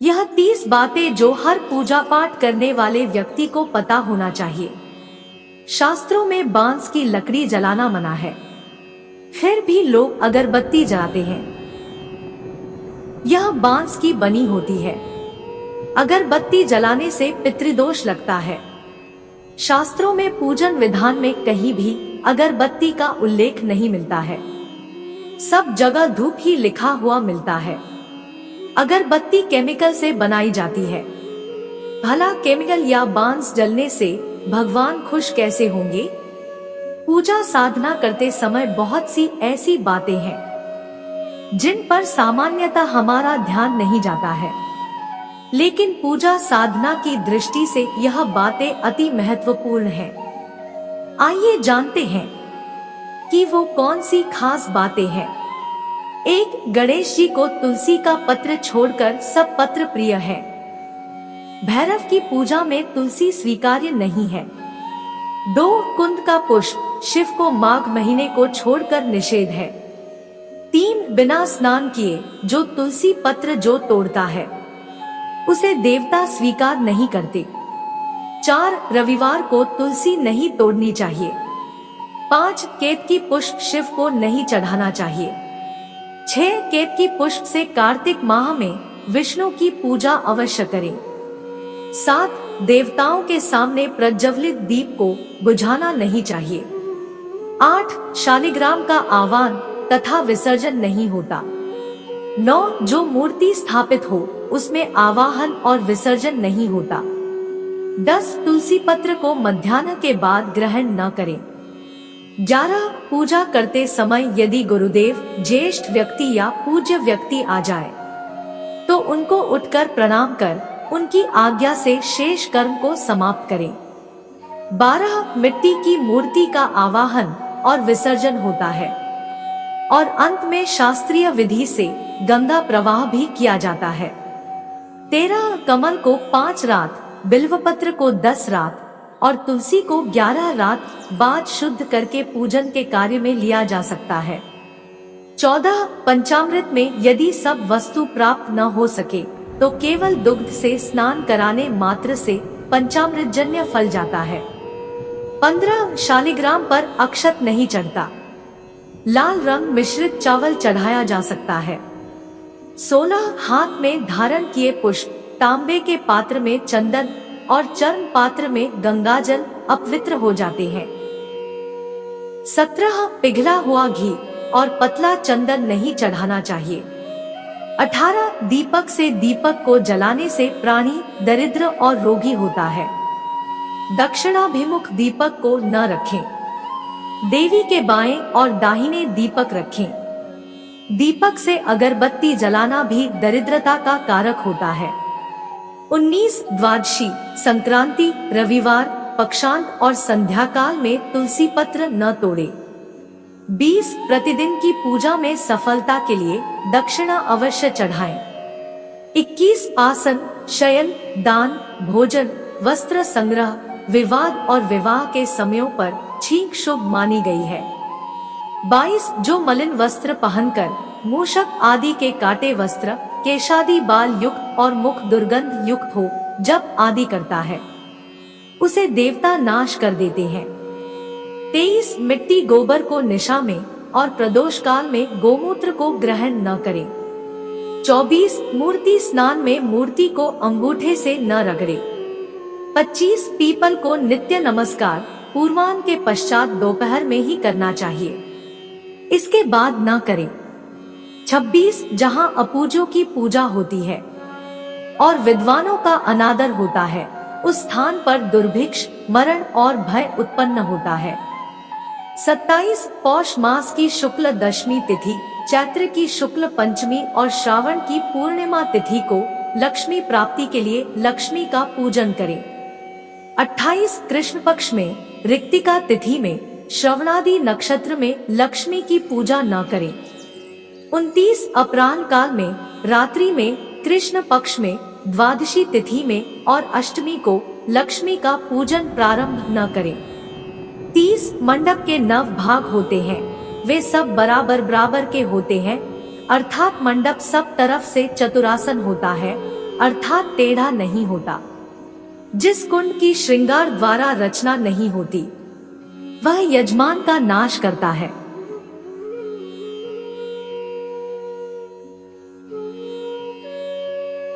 यह 30 बातें जो हर पूजा पाठ करने वाले व्यक्ति को पता होना चाहिए। शास्त्रों में बांस की लकड़ी जलाना मना है, फिर भी लोग अगरबत्ती जलाते हैं। यह बांस की बनी होती है। अगरबत्ती जलाने से पितृदोष लगता है। शास्त्रों में पूजन विधान में कहीं भी अगरबत्ती का उल्लेख नहीं मिलता है। सब जगह धूप ही लिखा हुआ मिलता है। अगरबत्ती केमिकल से बनाई जाती है। भला केमिकल या बांस जलने से भगवान खुश कैसे होंगे? पूजा साधना करते समय बहुत सी ऐसी बातें हैं जिन पर सामान्यतः हमारा ध्यान नहीं जाता है, लेकिन पूजा साधना की दृष्टि से यह बातें अति महत्वपूर्ण हैं। आइए जानते हैं कि वो कौन सी खास बातें हैं। एक, गणेश जी को तुलसी का पत्र छोड़कर सब पत्र प्रिय है। भैरव की पूजा में तुलसी स्वीकार्य नहीं है। 2, कुंद का पुष्प शिव को माघ महीने को छोड़कर निषेध है। 3, बिना स्नान किए जो तुलसी पत्र जो तोड़ता है उसे देवता स्वीकार नहीं करते। 4, रविवार को तुलसी नहीं तोड़नी चाहिए। 5, केतकी पुष्प शिव को नहीं चढ़ाना चाहिए। 6, केतकी पुष्प से कार्तिक माह में विष्णु की पूजा अवश्य करें। 7, देवताओं के सामने प्रज्वलित दीप को बुझाना नहीं चाहिए। 8, शालिग्राम का आह्वान तथा विसर्जन नहीं होता। 9, जो मूर्ति स्थापित हो उसमें आवाहन और विसर्जन नहीं होता। 10, तुलसी पत्र को मध्याह्न के बाद ग्रहण न करें। 11, पूजा करते समय यदि गुरुदेव, ज्येष्ठ व्यक्ति या पूज्य व्यक्ति आ जाए तो उनको उठकर प्रणाम कर उनकी आज्ञा से शेष कर्म को समाप्त करें। 12, मिट्टी की मूर्ति का आवाहन और विसर्जन होता है और अंत में शास्त्रीय विधि से गंगा प्रवाह भी किया जाता है। 13, कमल को 5 रात, बिल्वपत्र को 10 रात और तुलसी को 11 रात बाद शुद्ध करके पूजन के कार्य में लिया जा सकता है। 14, पंचामृत में यदि सब वस्तु प्राप्त न हो सके तो केवल दुग्ध से स्नान कराने मात्र से पंचामृत जन्य फल जाता है। 15, शालिग्राम पर अक्षत नहीं चढ़ता। लाल रंग मिश्रित चावल चढ़ाया जा सकता है। 16, हाथ में धारण किए पुष्प, तांबे के पात्र में चंदन और चर्म पात्र में गंगाजल अपवित्र हो जाते हैं। 17, पिघला हुआ घी और पतला चंदन नहीं चढ़ाना चाहिए। 18, दीपक से दीपक को जलाने से प्राणी दरिद्र और रोगी होता है। दक्षिणाभिमुख दीपक को न रखें। देवी के बाएं और दाहिने दीपक रखें। दीपक से अगरबत्ती जलाना भी दरिद्रता का कारक होता है। 19, द्वादशी, संक्रांति, रविवार, पक्षांत और संध्या काल में तुलसी पत्र न तोड़े। 20, प्रतिदिन की पूजा में सफलता के लिए दक्षिणा अवश्य चढ़ाएं। 21, आसन, शयन, दान, भोजन, वस्त्र संग्रह, विवाद और विवाह के समयों पर छींक शुभ मानी गई है। 22, जो मलिन वस्त्र पहनकर मूषक आदि के काटे वस्त्र, केशादि बाल युक्त और मुख दुर्गंध युक्त हो जब आदि करता है उसे देवता नाश कर देते हैं। 23, मिट्टी गोबर को निशा में और प्रदोष काल में गोमूत्र को ग्रहण न करें। 24, मूर्ति स्नान में मूर्ति को अंगूठे से न रगड़े। 25, पीपल को नित्य नमस्कार पूर्वाह्न के पश्चात दोपहर में ही करना चाहिए, इसके बाद न करें। 26, जहां अपूजों की पूजा होती है और विद्वानों का अनादर होता है उस स्थान पर दुर्भिक्ष, मरण और भय उत्पन्न होता है। 27, पौष मास की शुक्ल दशमी तिथि, चैत्र की शुक्ल पंचमी और श्रावण की पूर्णिमा तिथि को लक्ष्मी प्राप्ति के लिए लक्ष्मी का पूजन करें। 28, कृष्ण पक्ष में ऋक्तिका तिथि में श्रवणादि नक्षत्र में लक्ष्मी की पूजा न करें। 29, अपराह्न काल में, रात्रि में, कृष्ण पक्ष में, द्वादशी तिथि में और अष्टमी को लक्ष्मी का पूजन प्रारंभ न करें। 30, मंडप के 9 भाग होते हैं, वे सब बराबर के होते हैं, अर्थात मंडप सब तरफ से चतुरासन होता है अर्थात टेढ़ा नहीं होता। जिस कुंड की श्रृंगार द्वारा रचना नहीं होती, वह यजमान का नाश करता है।